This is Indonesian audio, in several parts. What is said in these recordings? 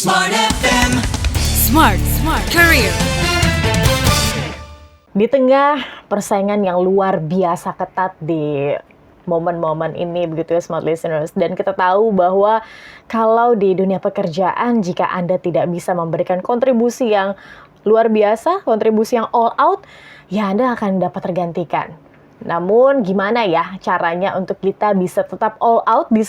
Smart FM. Smart Career. Di tengah persaingan yang luar biasa ketat di momen-momen ini begitu ya smart listeners, dan kita tahu bahwa kalau di dunia pekerjaan jika Anda tidak bisa memberikan kontribusi yang luar biasa, kontribusi yang all out, ya Anda akan dapat tergantikan. Namun gimana ya caranya untuk kita bisa tetap all out di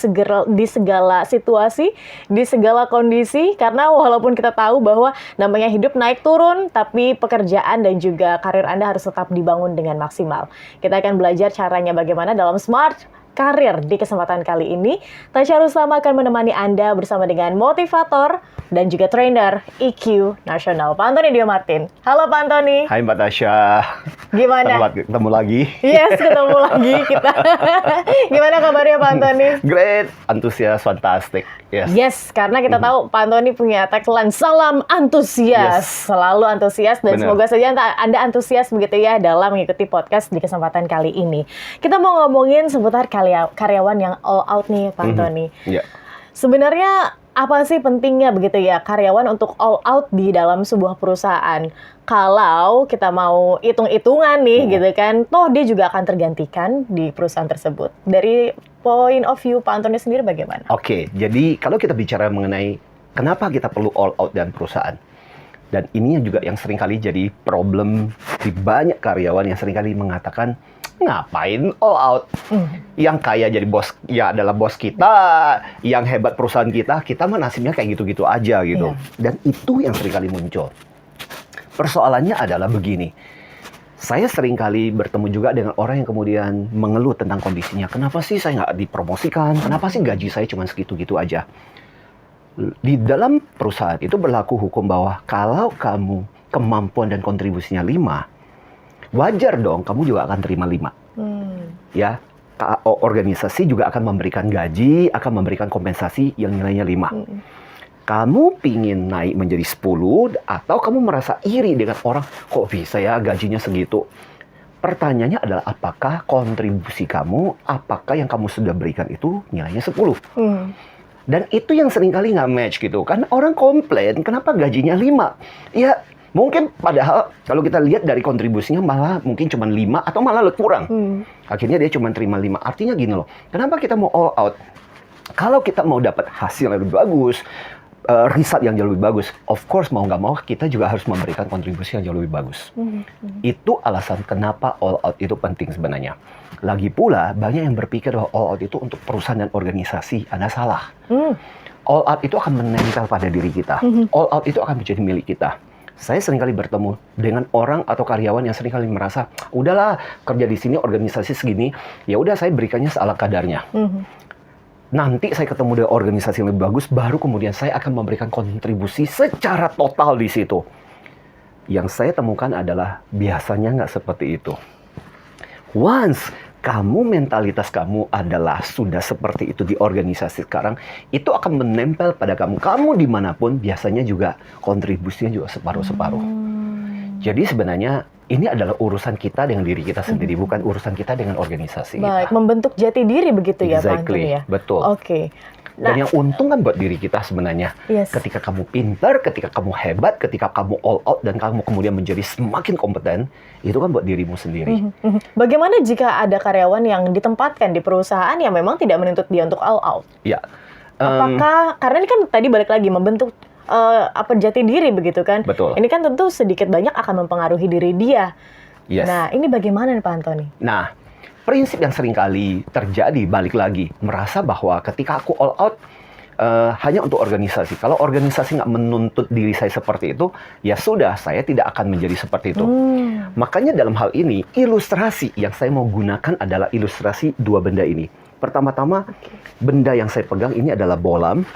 segala situasi, di segala kondisi, karena walaupun kita tahu bahwa namanya hidup naik turun, tapi pekerjaan dan juga karir Anda harus tetap dibangun dengan maksimal. Kita akan belajar caranya bagaimana dalam Smart Career di kesempatan kali ini. Tasya Ruslama akan menemani Anda bersama dengan motivator dan juga trainer EQ Nasional, Pak Antoni Dio Martin. Halo Pak Antoni. Hai Mbak Tasya. Gimana? Selamat ketemu lagi. Yes, ketemu lagi kita. Gimana kabarnya Pak Antoni? Great, antusias, fantastic. Yes, karena kita tahu Pak Antoni punya tagline salam antusias. Yes. Selalu antusias dan Bener. semoga saja Anda antusias begitu ya dalam mengikuti podcast di kesempatan kali ini. Kita mau ngomongin seputar karyawan yang all out nih Pak Antoni. Iya. Sebenarnya apa sih pentingnya begitu ya karyawan untuk all out di dalam sebuah perusahaan? Kalau kita mau hitung-hitungan nih gitu kan, toh dia juga akan tergantikan di perusahaan tersebut. Dari point of view Pak Antoni sendiri bagaimana? Oke, jadi kalau kita bicara mengenai kenapa kita perlu all out dalam perusahaan, dan ini juga yang seringkali jadi problem di banyak karyawan yang seringkali mengatakan, ngapain all out? Yang kaya jadi bos, ya adalah bos kita, yang hebat perusahaan kita mah nasibnya kayak gitu-gitu aja gitu. Dan itu yang seringkali muncul. Persoalannya adalah begini, saya seringkali bertemu juga dengan orang yang kemudian mengeluh tentang kondisinya. Kenapa sih saya nggak dipromosikan? Kenapa sih gaji saya cuma segitu-gitu aja? Di dalam perusahaan itu berlaku hukum bahwa kalau kamu kemampuan dan kontribusinya 5, wajar dong kamu juga akan terima 5. Ya, organisasi juga akan memberikan gaji, akan memberikan kompensasi yang nilainya 5. Kamu pingin naik menjadi 10 atau kamu merasa iri dengan orang, kok bisa ya gajinya segitu? Pertanyaannya adalah apakah kontribusi kamu, apakah yang kamu sudah berikan itu nilainya 10? Dan itu yang seringkali nggak match gitu. Kan orang komplain, kenapa gajinya 5? Ya, mungkin padahal kalau kita lihat dari kontribusinya malah mungkin cuma 5 atau malah kurang. Akhirnya dia cuma terima 5. Artinya gini loh, kenapa kita mau all out? Kalau kita mau dapat hasil yang lebih bagus, result yang jauh lebih bagus, of course mau nggak mau kita juga harus memberikan kontribusi yang jauh lebih bagus. Itu alasan kenapa all out itu penting sebenarnya. Lagi pula banyak yang berpikir bahwa all out itu untuk perusahaan dan organisasi. Anda salah. All out itu akan menempel pada diri kita. All out itu akan menjadi milik kita. Saya seringkali bertemu dengan orang atau karyawan yang seringkali merasa, udahlah kerja di sini organisasi segini, ya udah saya berikannya seala kadarnya. Nanti saya ketemu dengan organisasi yang lebih bagus, baru kemudian saya akan memberikan kontribusi secara total di situ. Yang saya temukan adalah biasanya nggak seperti itu. Once kamu mentalitas kamu adalah sudah seperti itu di organisasi sekarang, itu akan menempel pada kamu. Kamu dimanapun biasanya juga kontribusinya juga separuh-separuh. Jadi sebenarnya ini adalah urusan kita dengan diri kita sendiri, bukan urusan kita dengan organisasi. Baik, kita. membentuk jati diri begitu ya Pak Antoni ya? Betul. Oke. Dan yang untung kan buat diri kita sebenarnya. Yes. Ketika kamu pintar, ketika kamu hebat, ketika kamu all out, dan kamu kemudian menjadi semakin kompeten, itu kan buat dirimu sendiri. Bagaimana jika ada karyawan yang ditempatkan di perusahaan yang memang tidak menuntut dia untuk all out? Ya. Apakah, karena ini kan tadi balik lagi, membentuk jati diri begitu kan? Betul. Ini kan tentu sedikit banyak akan mempengaruhi diri dia. Yes. Nah, ini bagaimana nih Pak Antoni? Nah, prinsip yang seringkali terjadi, balik lagi, merasa bahwa ketika aku all out, hanya untuk organisasi. Kalau organisasi nggak menuntut diri saya seperti itu, ya sudah, saya tidak akan menjadi seperti itu. Makanya dalam hal ini, ilustrasi yang saya mau gunakan adalah ilustrasi dua benda ini. Pertama-tama, benda yang saya pegang ini adalah bolam,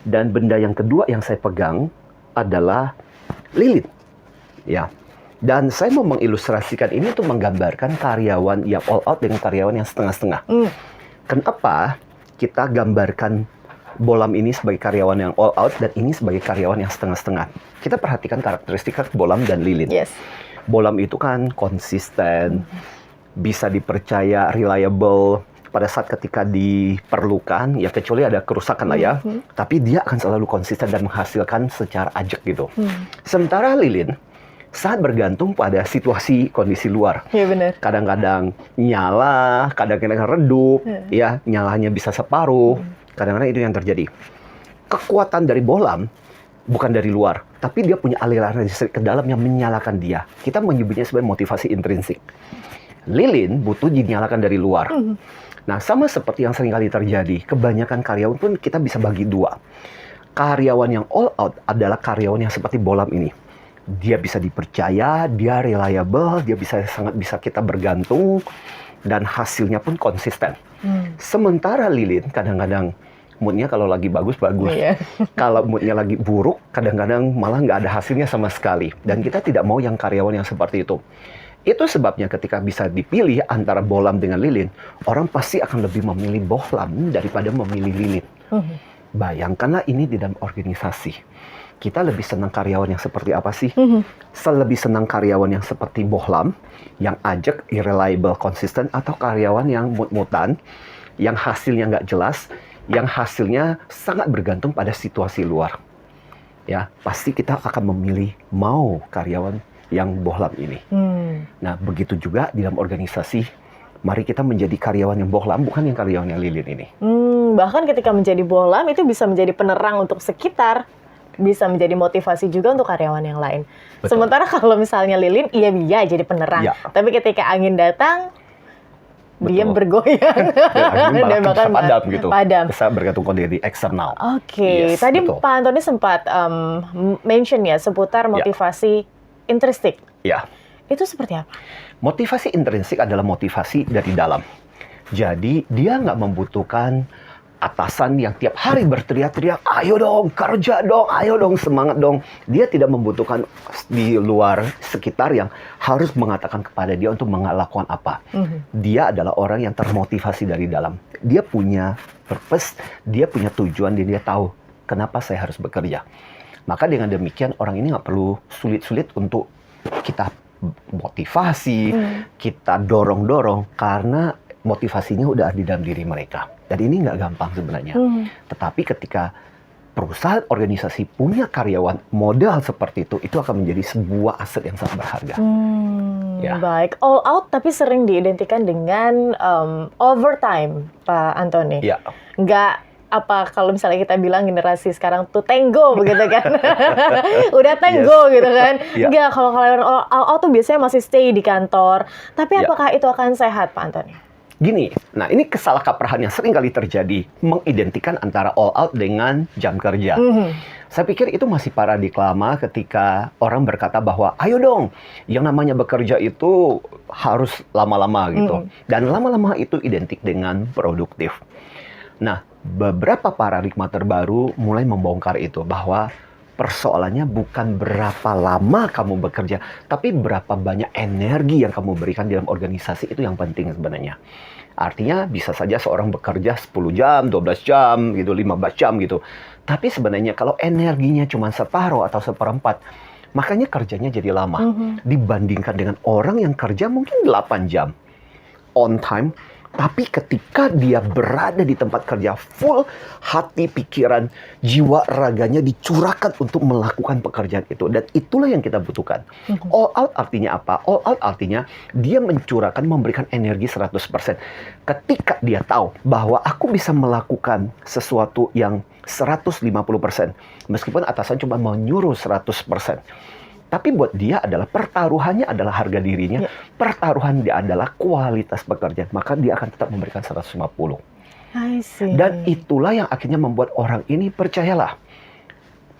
dan benda yang kedua yang saya pegang adalah lilin. Ya. Dan saya mau mengilustrasikan ini untuk menggambarkan karyawan yang all out dengan karyawan yang setengah-setengah. Kenapa kita gambarkan bolam ini sebagai karyawan yang all out dan ini sebagai karyawan yang setengah-setengah? Kita perhatikan karakteristik bolam dan lilin. Yes. Bolam itu kan konsisten, bisa dipercaya, reliable, pada saat ketika diperlukan, ya kecuali ada kerusakan lah ya, tapi dia akan selalu konsisten dan menghasilkan secara ajak gitu. Sementara lilin sangat bergantung pada situasi kondisi luar. Iya benar. Kadang-kadang nyala, kadang-kadang redup, ya nyalanya bisa separuh. Kadang-kadang itu yang terjadi. Kekuatan dari bohlam bukan dari luar, tapi dia punya aliran listrik ke dalam yang menyalakan dia. Kita menyebutnya sebagai motivasi intrinsik. Lilin butuh dinyalakan dari luar. Nah, sama seperti yang seringkali terjadi, kebanyakan karyawan pun kita bisa bagi dua. Karyawan yang all out adalah karyawan yang seperti bohlam ini. Dia bisa dipercaya, dia reliable, dia sangat bisa kita bergantung, dan hasilnya pun konsisten. Sementara lilin kadang-kadang moodnya kalau lagi bagus. Kalau moodnya lagi buruk, kadang-kadang malah nggak ada hasilnya sama sekali. Dan kita tidak mau yang karyawan yang seperti itu. Itu sebabnya ketika bisa dipilih antara bohlam dengan lilin, orang pasti akan lebih memilih bohlam daripada memilih lilin. Bayangkanlah ini di dalam organisasi. Kita lebih senang karyawan yang seperti apa sih? Lebih senang karyawan yang seperti bohlam, yang ajak, irreliable, konsisten, atau karyawan yang mut-mutan, yang hasilnya nggak jelas, yang hasilnya sangat bergantung pada situasi luar. Ya, pasti kita akan memilih mau karyawan yang bohlam ini. Nah, begitu juga di dalam organisasi. Mari kita menjadi karyawan yang bohlam, bukan yang karyawan yang lilin ini. Bahkan ketika menjadi bohlam itu bisa menjadi penerang untuk sekitar, bisa menjadi motivasi juga untuk karyawan yang lain. Betul. Sementara kalau misalnya lilin, iya jadi penerang. Ya. Tapi ketika angin datang, dia Betul. bergoyang. Dan bahkan bisa padam gitu. Padam. Bisa bergantung kondisi eksternal. Oke, Yes, tadi betul. Pak Antoni sempat mention ya seputar motivasi intrinsik. Ya. Itu seperti apa? Motivasi intrinsik adalah motivasi dari dalam. Jadi dia nggak membutuhkan atasan yang tiap hari berteriak-teriak, ayo dong, kerja dong, ayo dong, semangat dong. Dia tidak membutuhkan di luar sekitar yang harus mengatakan kepada dia untuk melakukan apa. Dia adalah orang yang termotivasi dari dalam. Dia punya purpose, dia punya tujuan, dan dia tahu kenapa saya harus bekerja. Maka dengan demikian orang ini nggak perlu sulit-sulit untuk kita motivasi, kita dorong-dorong, karena motivasinya udah ada di dalam diri mereka. Dan ini nggak gampang sebenarnya. Tetapi ketika perusahaan organisasi punya karyawan model seperti itu akan menjadi sebuah aset yang sangat berharga. Ya. Baik, all out tapi sering diidentikan dengan overtime, Pak Antoni. Ya. Nggak apa kalau misalnya kita bilang generasi sekarang tuh tenggo begitu kan. Udah tenggo gitu kan. Ya. Nggak, kalau kalian all out tuh biasanya masih stay di kantor. Tapi Ya. apakah itu akan sehat, Pak Antoni? Gini, nah ini kesalahkaprahan yang sering kali terjadi, mengidentikan antara all out dengan jam kerja. Saya pikir itu masih paradigma lama ketika orang berkata bahwa, ayo dong, yang namanya bekerja itu harus lama-lama gitu. Dan lama-lama itu identik dengan produktif. Nah, beberapa paradigma terbaru mulai membongkar itu, bahwa persoalannya bukan berapa lama kamu bekerja, tapi berapa banyak energi yang kamu berikan dalam organisasi, itu yang penting sebenarnya. Artinya bisa saja seorang bekerja 10 jam, 12 jam, gitu, 15 jam gitu. Tapi sebenarnya kalau energinya cuma separuh atau seperempat, makanya kerjanya jadi lama. Dibandingkan dengan orang yang kerja mungkin 8 jam on time, tapi ketika dia berada di tempat kerja, full hati, pikiran, jiwa, raganya dicurahkan untuk melakukan pekerjaan itu. Dan itulah yang kita butuhkan. All out artinya apa? All out artinya dia mencurahkan, memberikan energi 100%. Ketika dia tahu bahwa aku bisa melakukan sesuatu yang 150%, meskipun atasan cuma menyuruh 100%. Tapi buat dia adalah pertaruhannya adalah harga dirinya, pertaruhan dia adalah kualitas pekerjaan, maka dia akan tetap memberikan 150. I see. Dan itulah yang akhirnya membuat orang ini, percayalah,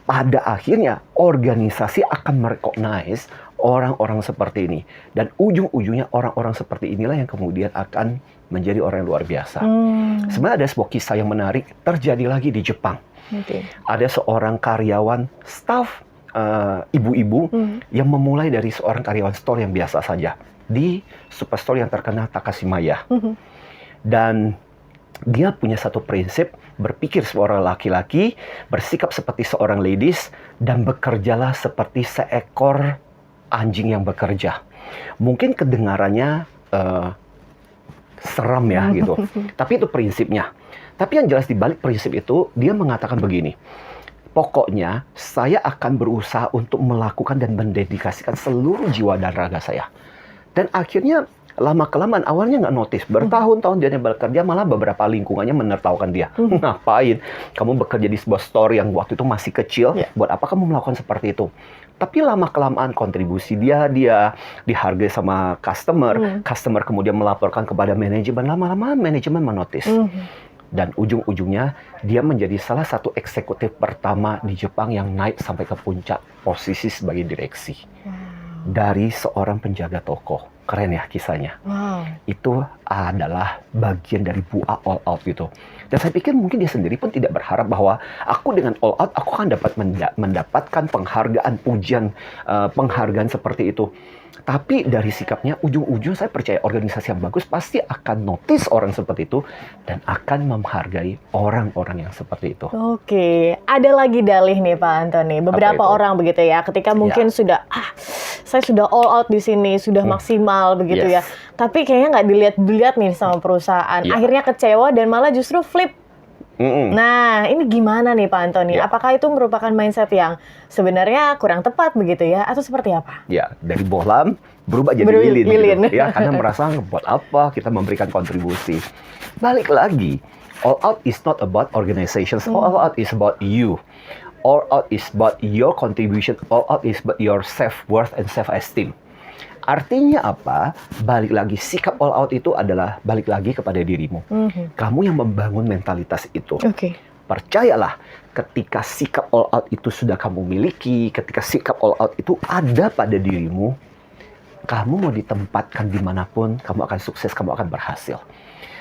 pada akhirnya organisasi akan merecognize orang-orang seperti ini. Dan ujung-ujungnya orang-orang seperti inilah yang kemudian akan menjadi orang yang luar biasa. Sebenarnya ada sebuah kisah yang menarik terjadi lagi di Jepang. Ada seorang karyawan staff, ibu-ibu yang memulai dari seorang karyawan store yang biasa saja di superstore yang terkenal Takashimaya. Dan dia punya satu prinsip, berpikir seorang laki-laki, bersikap seperti seorang ladies, dan bekerjalah seperti seekor anjing yang bekerja. Mungkin kedengarannya seram ya gitu. Tapi itu prinsipnya. Tapi yang jelas di balik prinsip itu, dia mengatakan begini, pokoknya saya akan berusaha untuk melakukan dan mendedikasikan seluruh jiwa dan raga saya. Dan akhirnya lama-kelamaan awalnya nggak notice. Bertahun-tahun dia bekerja, malah beberapa lingkungannya menertawakan dia. Ngapain? Kamu bekerja di sebuah store yang waktu itu masih kecil, buat apa kamu melakukan seperti itu? Tapi lama-kelamaan kontribusi dia dihargai sama customer. Customer kemudian melaporkan kepada manajemen. Lama-lama manajemen menotis. Dan ujung-ujungnya dia menjadi salah satu eksekutif pertama di Jepang yang naik sampai ke puncak posisi sebagai direksi. Dari seorang penjaga toko. Keren ya kisahnya. Itu adalah bagian dari buah all out gitu. Dan saya pikir mungkin dia sendiri pun tidak berharap bahwa aku dengan all out aku akan dapat mendapatkan penghargaan, pujian, penghargaan seperti itu. Tapi dari sikapnya, ujung-ujung saya percaya organisasi yang bagus pasti akan notice orang seperti itu dan akan menghargai orang-orang yang seperti itu. Oke, ada lagi dalih nih Pak Antoni. Beberapa orang begitu ya, ketika mungkin sudah, saya sudah all out di sini, sudah maksimal begitu ya. Tapi kayaknya nggak dilihat nih sama perusahaan. Akhirnya kecewa dan malah justru flip. Nah, ini gimana nih Pak Antoni? Apakah itu merupakan mindset yang sebenarnya kurang tepat begitu ya? Atau seperti apa? Ya, dari bohlam berubah jadi lilin. Gitu. Ya, karena merasa buat apa kita memberikan kontribusi. Balik lagi, all out is not about organizations. All out is about you. All out is about your contribution. All out is about your self-worth and self-esteem. Artinya apa? Balik lagi, sikap all out itu adalah balik lagi kepada dirimu. Kamu yang membangun mentalitas itu. Percayalah, ketika sikap all out itu sudah kamu miliki, ketika sikap all out itu ada pada dirimu, kamu mau ditempatkan dimanapun, kamu akan sukses, kamu akan berhasil.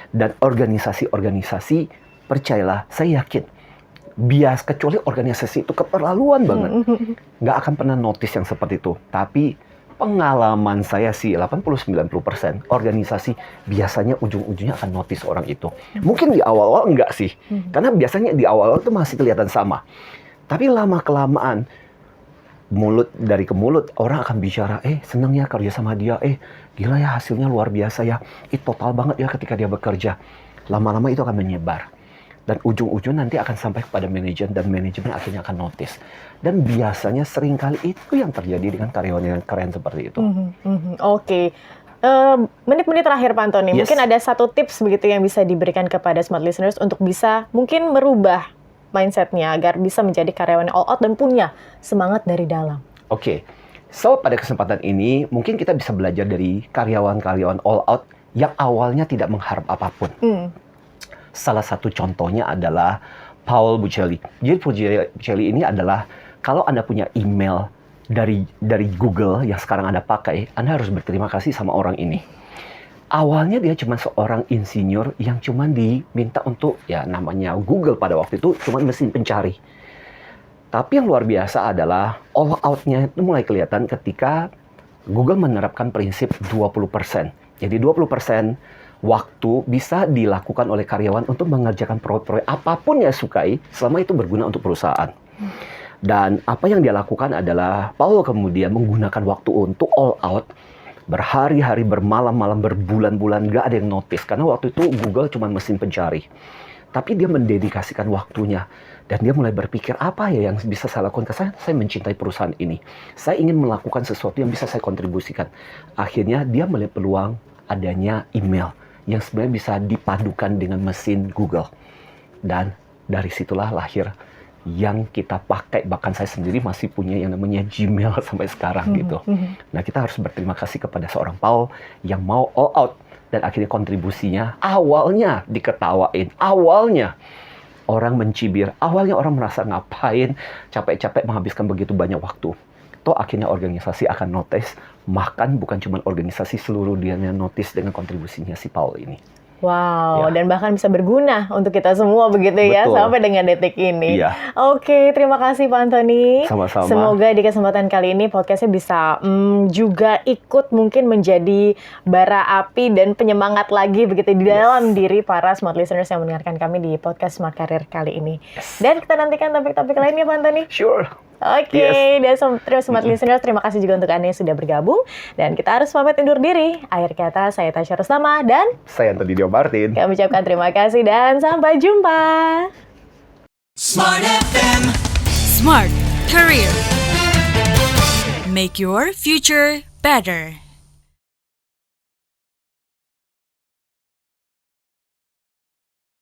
Dan organisasi-organisasi, percayalah, saya yakin, kecuali organisasi itu keterlaluan banget, nggak akan pernah notice yang seperti itu. Tapi pengalaman saya sih 80-90% organisasi biasanya ujung-ujungnya akan notice orang itu. Mungkin di awal-awal enggak sih. Karena biasanya di awal-awal itu masih kelihatan sama. Tapi lama-kelamaan mulut dari ke mulut orang akan bicara, senang ya kerja sama dia, gila ya hasilnya luar biasa ya. Total banget ya ketika dia bekerja. Lama-lama itu akan menyebar. Dan ujung-ujung nanti akan sampai kepada manajemen dan manajemen akhirnya akan notice. Dan biasanya seringkali itu yang terjadi dengan karyawan yang keren seperti itu. Oke. Menit-menit terakhir Pak Antoni, mungkin ada satu tips begitu yang bisa diberikan kepada smart listeners untuk bisa mungkin merubah mindsetnya agar bisa menjadi karyawan all out dan punya semangat dari dalam. Oke. So pada kesempatan ini mungkin kita bisa belajar dari karyawan-karyawan all out yang awalnya tidak mengharap apapun. Salah satu contohnya adalah Paul Buccelli. Jadi Buccelli ini adalah kalau Anda punya email dari Google yang sekarang Anda pakai, Anda harus berterima kasih sama orang ini. Awalnya dia cuma seorang insinyur yang cuma diminta untuk, ya namanya Google pada waktu itu cuma mesin pencari. Tapi yang luar biasa adalah all out-nya itu mulai kelihatan ketika Google menerapkan prinsip 20%. Jadi 20% waktu bisa dilakukan oleh karyawan untuk mengerjakan proyek-proyek apapun yang sukai selama itu berguna untuk perusahaan. Dan apa yang dia lakukan adalah Paul kemudian menggunakan waktu untuk all out, berhari-hari, bermalam-malam, berbulan-bulan, gak ada yang notice karena waktu itu Google cuma mesin pencari. Tapi dia mendedikasikan waktunya dan dia mulai berpikir apa ya yang bisa saya lakukan. Saya mencintai perusahaan ini. Saya ingin melakukan sesuatu yang bisa saya kontribusikan. Akhirnya dia melihat peluang adanya email yang sebenarnya bisa dipadukan dengan mesin Google. Dan dari situlah lahir yang kita pakai, bahkan saya sendiri masih punya yang namanya Gmail sampai sekarang gitu. Nah, kita harus berterima kasih kepada seorang Paul yang mau all out dan akhirnya kontribusinya awalnya diketawain, awalnya orang mencibir, awalnya orang merasa ngapain capek-capek menghabiskan begitu banyak waktu. Toh akhirnya organisasi akan notice, bahkan bukan cuma organisasi, seluruh dunia notice dengan kontribusinya si Paul ini. Wow, dan bahkan bisa berguna untuk kita semua begitu ya, sampai dengan detik ini. Iya. Oke, terima kasih Pak Antoni. Sama-sama. Semoga di kesempatan kali ini podcastnya bisa juga ikut mungkin menjadi bara api dan penyemangat lagi begitu di dalam diri para smart listeners yang mendengarkan kami di podcast Smart Career kali ini. Dan kita nantikan topik-topik lainnya Pak Antoni. Sure. Oke, dan terus Smart Listeners, terima kasih juga untuk Anda yang sudah bergabung. Dan kita harus pamit undur diri. Akhir kata, saya Tasya Rustama dan Saya Anthony Dio Martin. kami ucapkan terima kasih dan sampai jumpa. Smart FM. Smart Career. Make your future better.